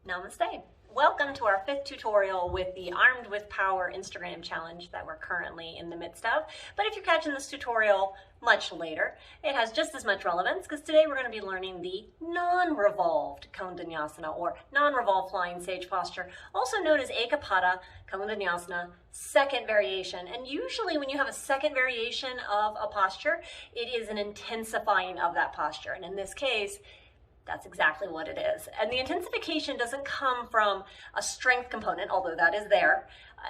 Namaste. Welcome to our 5th tutorial with the Armed with Power Instagram challenge that we're currently in the midst of. But if you're catching this tutorial much later, it has just as much relevance because today we're going to be learning the non-revolved Kaundinyasana or non-revolved flying sage posture, also known as Eka Pada Kaundinyasana, second variation. And usually when you have a second variation of a posture, it is an intensifying of that posture. And in this case, that's exactly what it is. And the intensification doesn't come from a strength component, although that is there.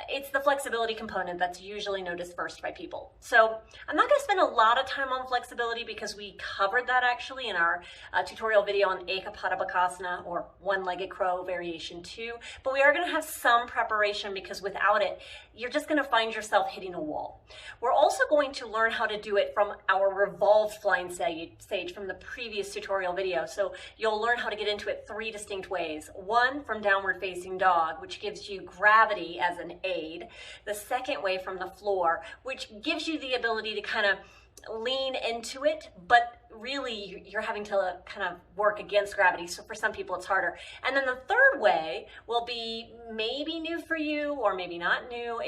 It's the flexibility component that's usually noticed first by people. So I'm not going to spend a lot of time on flexibility because we covered that actually in our tutorial video on Eka Pada Kaundinyasana or one-legged crow variation 2. But we are going to have some preparation because without it, you're just going to find yourself hitting a wall. We're also going to learn how to do it from our revolved flying sage from the previous tutorial video. So you'll learn how to get into it 3 distinct ways. One, from downward facing dog, which gives you gravity as an aid. The second way from the floor, which gives you the ability to kind of lean into it, but really you're having to kind of work against gravity. So for some people it's harder. And then the third way will be maybe new for you or maybe not new.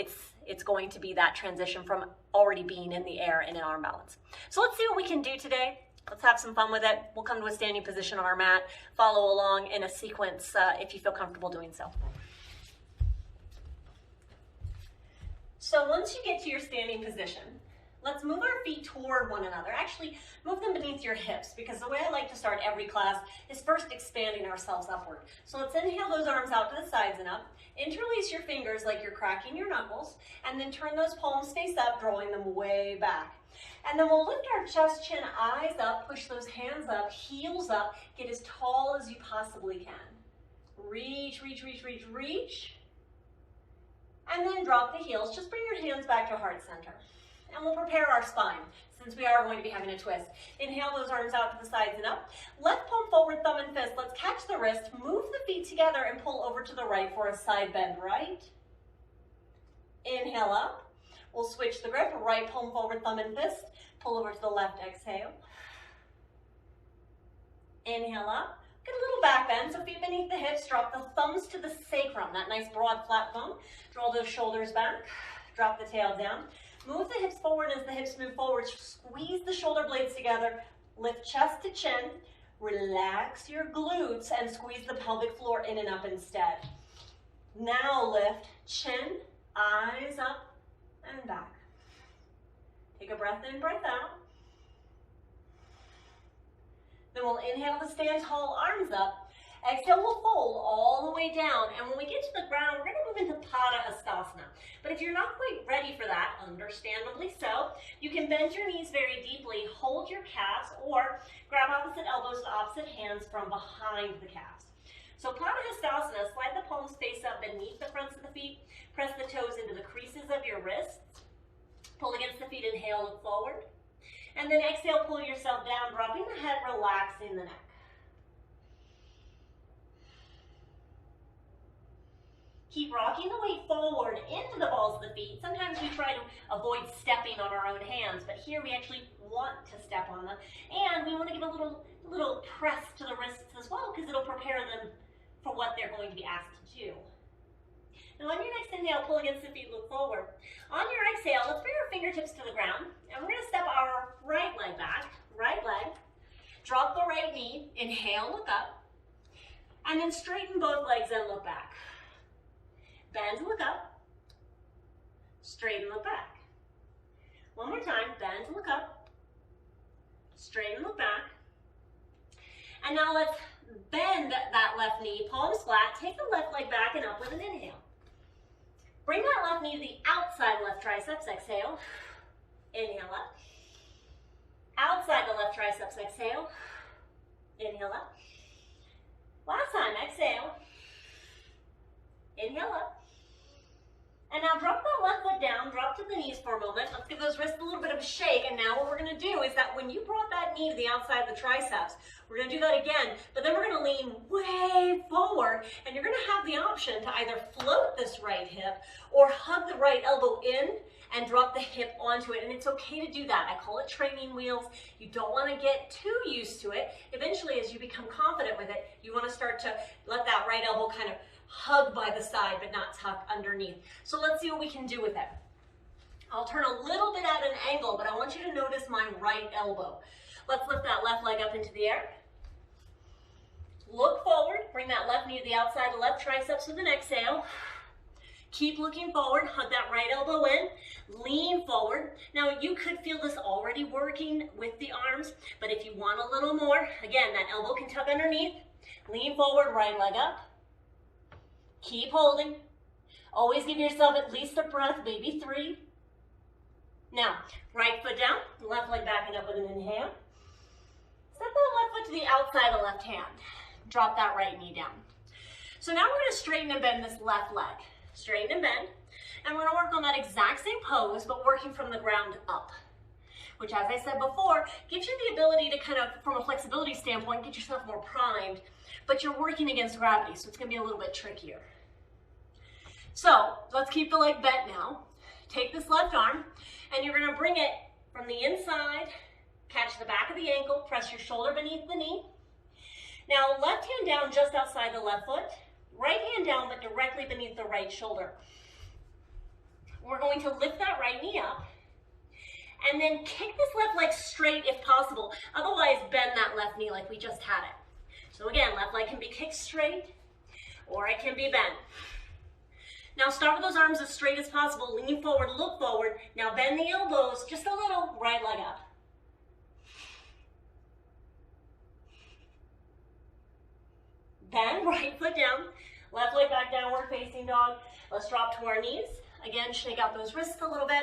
It's going to be that transition from already being in the air and in arm balance. So let's see what we can do today. Let's have some fun with it. We'll come to a standing position on our mat. Follow along in a sequence if you feel comfortable doing so. So once you get to your standing position, let's move our feet toward one another. Actually, move them beneath your hips because the way I like to start every class is first expanding ourselves upward. So let's inhale those arms out to the sides and up. Interlace your fingers like you're cracking your knuckles, and then turn those palms face up, drawing them way back. And then we'll lift our chest, chin, eyes up, push those hands up, heels up, get as tall as you possibly can. Reach, reach, reach, reach, reach. And then drop the heels. Just bring your hands back to heart center. And we'll prepare our spine since we are going to be having a twist. Inhale those arms out to the sides and up. Left palm forward, thumb and fist. Let's catch the wrist, move the feet together and pull over to the right for a side bend right. Inhale up. We'll switch the grip. Right palm forward, thumb and fist. Pull over to the left, exhale. Inhale up. Get a little back bend, so feet beneath the hips, drop the thumbs to the sacrum, that nice broad flat bone. Draw those shoulders back, drop the tail down. Move the hips forward as the hips move forward. Squeeze the shoulder blades together, lift chest to chin, relax your glutes and squeeze the pelvic floor in and up instead. Now lift, chin, eyes up and back. Take a breath in, breath out. Then we'll inhale to stand tall, arms up. Exhale, we'll fold all the way down. And when we get to the ground, we're going to move into Pada Hastasana. But if you're not quite ready for that, understandably so, you can bend your knees very deeply, hold your calves, or grab opposite elbows to opposite hands from behind the calves. So Pada Hastasana, slide the palms face up beneath the fronts of the feet. Press the toes into the creases of your wrists. Pull against the feet, inhale, look forward. And then exhale, pull yourself down, dropping the head, relaxing the neck. Keep rocking the weight forward into the balls of the feet. Sometimes we try to avoid stepping on our own hands, but here we actually want to step on them. And we want to give a little press to the wrists as well because it'll prepare them for what they're going to be asked to do. Now on your next inhale, pull against the feet, look forward. On your exhale, let's bring our fingertips to the ground, and we're going to step our right leg back, right leg. Drop the right knee, inhale, look up, and then straighten both legs and look back. Bend, look up, straighten, look back. One more time, bend, look up, straighten, look back. And now let's bend that left knee, palms flat, take the left leg back and up with an inhale. Bring that left knee to the outside left triceps, exhale. Inhale up. Outside the left triceps, exhale. Inhale up. Last time, exhale. Inhale up. And now drop that left foot down, drop to the knees for a moment. Let's give Give those wrists a little bit of a shake. And now what we're gonna do is that when you brought that knee to the outside of the triceps, we're gonna do that again, but then we're gonna lean way forward, and you're gonna have the option to either float this right hip or hug the right elbow in and drop the hip onto it. And it's okay to do that. I call it training wheels. You don't want to get too used to it. Eventually, as you become confident with it, you want to start to let that right elbow kind of hug by the side, but not tuck underneath. So let's see what we can do with it. I'll turn a little bit at an angle, but I want you to notice my right elbow. Let's lift that left leg up into the air. Look forward. Bring that left knee to the outside of the left triceps with an exhale. Keep looking forward, hug that right elbow in, lean forward. Now you could feel this already working with the arms, but if you want a little more, again, that elbow can tuck underneath. Lean forward, right leg up. Keep holding. Always give yourself at least a breath, maybe 3. Now, right foot down, left leg backing up with an inhale. Step that left foot to the outside of the left hand. Drop that right knee down. So now we're gonna straighten and bend this left leg. Straighten and bend, and we're gonna work on that exact same pose, but working from the ground up, which, as I said before, gives you the ability to kind of, from a flexibility standpoint, get yourself more primed, but you're working against gravity, so it's gonna be a little bit trickier. So let's keep the leg bent now. Take this left arm, and you're gonna bring it from the inside, catch the back of the ankle, press your shoulder beneath the knee. Now, left hand down just outside the left foot, right hand down, but directly beneath the right shoulder. We're going to lift that right knee up and then kick this left leg straight if possible. Otherwise, bend that left knee like we just had it. So again, left leg can be kicked straight or it can be bent. Now start with those arms as straight as possible. Lean forward, look forward. Now bend the elbows just a little, right leg up. Then right foot down, left leg back, downward facing dog. Let's drop to our knees. Again, shake out those wrists a little bit.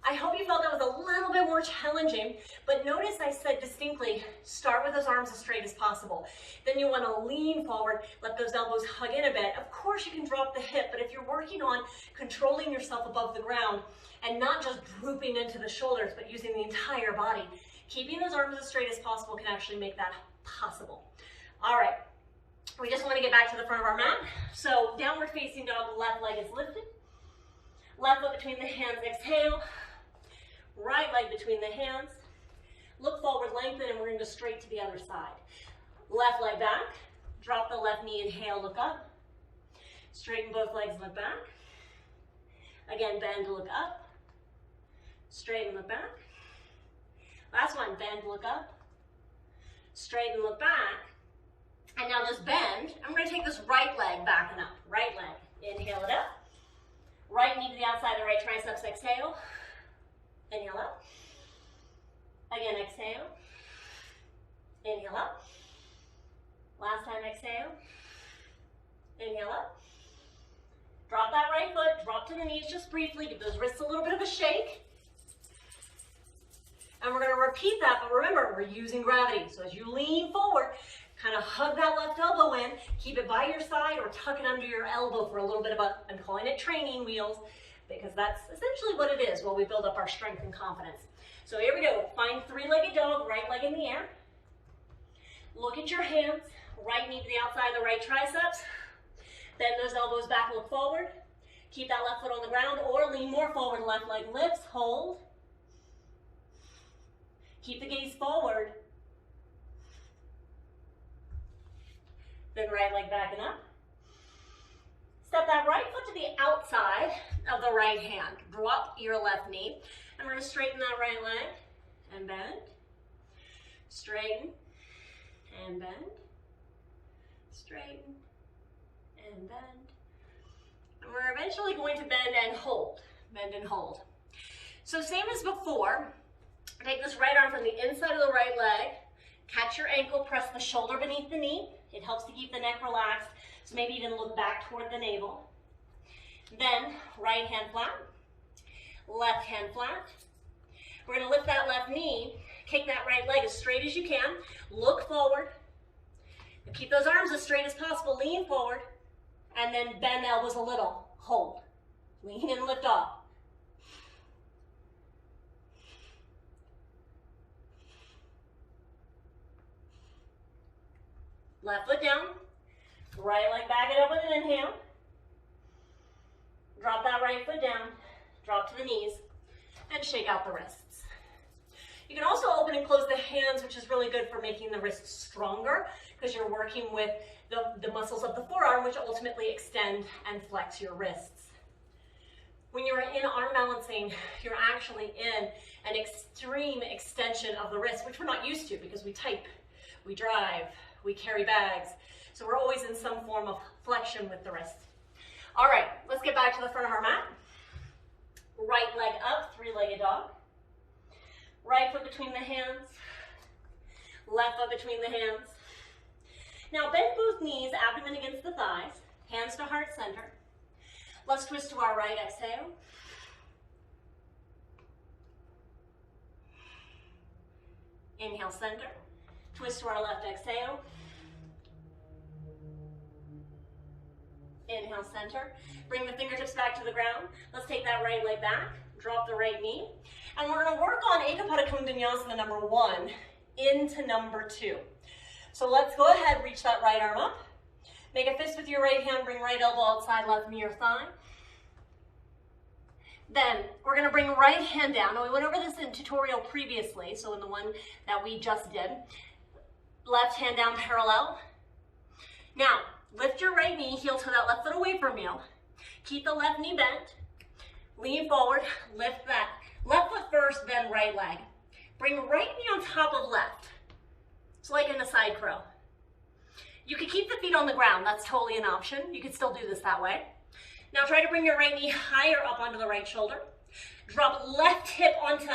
I hope you felt that was a little bit more challenging, but notice I said distinctly, start with those arms as straight as possible. Then you want to lean forward, let those elbows hug in a bit. Of course you can drop the hip, but if you're working on controlling yourself above the ground and not just drooping into the shoulders, but using the entire body, keeping those arms as straight as possible can actually make that possible. All right. We just want to get back to the front of our mat. So downward facing dog, left leg is lifted. Left foot between the hands, exhale. Right leg between the hands. Look forward, lengthen, and we're going to go straight to the other side. Left leg back. Drop the left knee, inhale, look up. Straighten both legs, look back. Again, bend, look up. Straighten, look back. Last one, bend, look up. Straighten, look back. And now just bend. I'm going to take this right leg back and up. Right leg. Inhale it up. Right knee to the outside of the right triceps. Exhale. Inhale up. Again, exhale. Inhale up. Last time, exhale. Inhale up. Drop that right foot. Drop to the knees just briefly. Give those wrists a little bit of a shake. And we're going to repeat that, but remember, we're using gravity. So as you lean forward, kind of hug that left elbow in, keep it by your side or tuck it under your elbow for a little bit of a, I'm calling it training wheels, because that's essentially what it is while we build up our strength and confidence. So here we go. Find three-legged dog, right leg in the air. Look at your hands, right knee to the outside of the right triceps. Bend those elbows back, look forward. Keep that left foot on the ground or lean more forward, left leg lifts, hold. Keep the gaze forward. Then right leg back and up. Step that right foot to the outside of the right hand. Drop your left knee. And we're going to straighten that right leg and bend. Straighten and bend. Straighten and bend. And we're eventually going to bend and hold. Bend and hold. So same as before. Take this right arm from the inside of the right leg. Catch your ankle, press the shoulder beneath the knee. It helps to keep the neck relaxed, so maybe even look back toward the navel. Then, right hand flat, left hand flat. We're going to lift that left knee, kick that right leg as straight as you can, look forward. Keep those arms as straight as possible, lean forward, and then bend the elbows a little, hold. Lean and lift off. Left foot down, right leg back it up with an inhale. Drop that right foot down, drop to the knees, and shake out the wrists. You can also open and close the hands, which is really good for making the wrists stronger because you're working with the muscles of the forearm, which ultimately extend and flex your wrists. When you're in arm balancing, you're actually in an extreme extension of the wrist, which we're not used to because we type, we drive, we carry bags. So we're always in some form of flexion with the wrist. All right, let's get back to the front of our mat. Right leg up, three-legged dog. Right foot between the hands. Left foot between the hands. Now bend both knees, abdomen against the thighs, hands to heart center. Let's twist to our right, exhale. Inhale, center. Twist to our left, exhale. Inhale, center. Bring the fingertips back to the ground. Let's take that right leg back. Drop the right knee. And we're going to work on Eka Pada Kaundinyasana number 1 into number 2. So let's go ahead, reach that right arm up. Make a fist with your right hand, bring right elbow outside, left knee or thigh. Then we're going to bring right hand down. Now we went over this in tutorial previously, so in the one that we just did. Left hand down parallel. Now, lift your right knee, heel to that left foot away from you. Keep the left knee bent. Lean forward, lift that. Left foot first, then right leg. Bring right knee on top of left. It's like in a side crow. You could keep the feet on the ground. That's totally an option. You could still do this that way. Now try to bring your right knee higher up onto the right shoulder. Drop left hip onto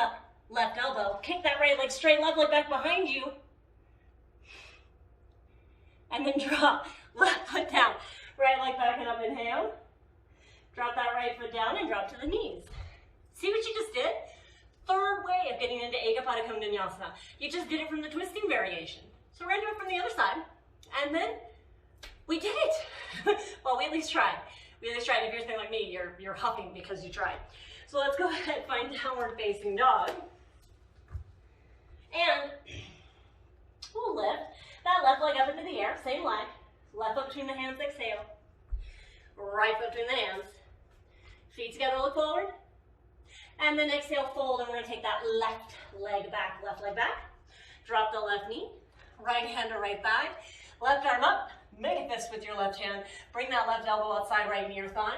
left elbow. Kick that right leg straight, left leg back behind you. And then drop left foot down. Right leg back and up, inhale. Drop that right foot down and drop to the knees. See what you just did? Third way of getting into Eka Pada Kaundinyasana. You just did it from the twisting variation. So we're going to do it from the other side. And then we did it. Well, we at least tried. We at least tried. If you're something like me, you're huffing because you tried. So let's go ahead and find downward facing dog. And we'll lift that left leg up into the air, same leg. Left foot between the hands, exhale. Right foot between the hands. Feet together, look forward. And then exhale, fold, and we're gonna take that left leg back, Drop the left knee, right hand to right thigh, left arm up, make a fist with your left hand, bring that left elbow outside, right knee or thigh.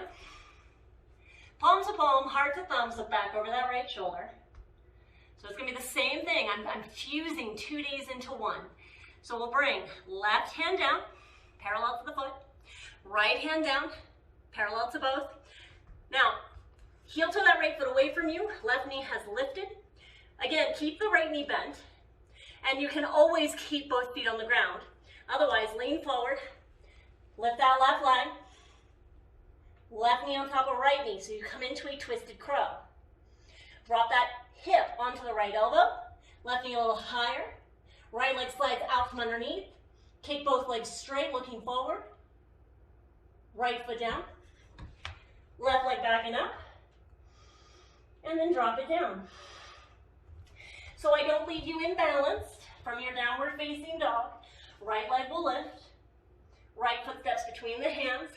Palm to palm, heart to thumb, look back over that right shoulder. So it's gonna be the same thing. I'm fusing 2 days into one. So we'll bring left hand down, parallel to the foot, right hand down, parallel to both. Now, heel to that right foot away from you, left knee has lifted. Again, keep the right knee bent, and you can always keep both feet on the ground. Otherwise, lean forward, lift that left leg, left knee on top of right knee, so you come into a twisted crow. Drop that hip onto the right elbow, left knee a little higher, right leg slides out from underneath, kick both legs straight, looking forward, right foot down, left leg backing up, and then drop it down. So I don't leave you imbalanced from your downward facing dog. Right leg will lift, right foot steps between the hands,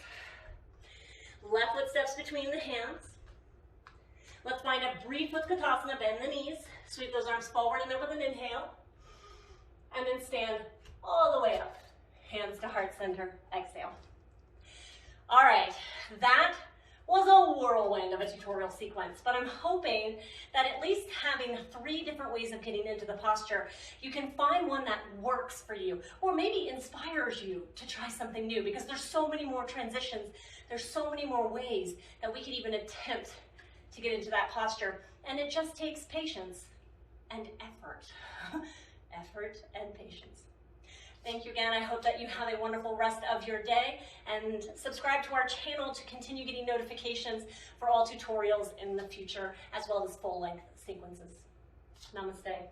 left foot steps between the hands. Let's find a brief Utkatasana, bend the knees, sweep those arms forward and up with an inhale, and then stand all the way up. Hands to heart center, exhale. All right, that was a whirlwind of a tutorial sequence, but I'm hoping that at least having 3 different ways of getting into the posture, you can find one that works for you, or maybe inspires you to try something new, because there's so many more transitions, there's so many more ways that we could even attempt to get into that posture, and it just takes patience and effort. Effort and patience. Thank you again. I hope that you have a wonderful rest of your day, and subscribe to our channel to continue getting notifications for all tutorials in the future, as well as full-length sequences. Namaste.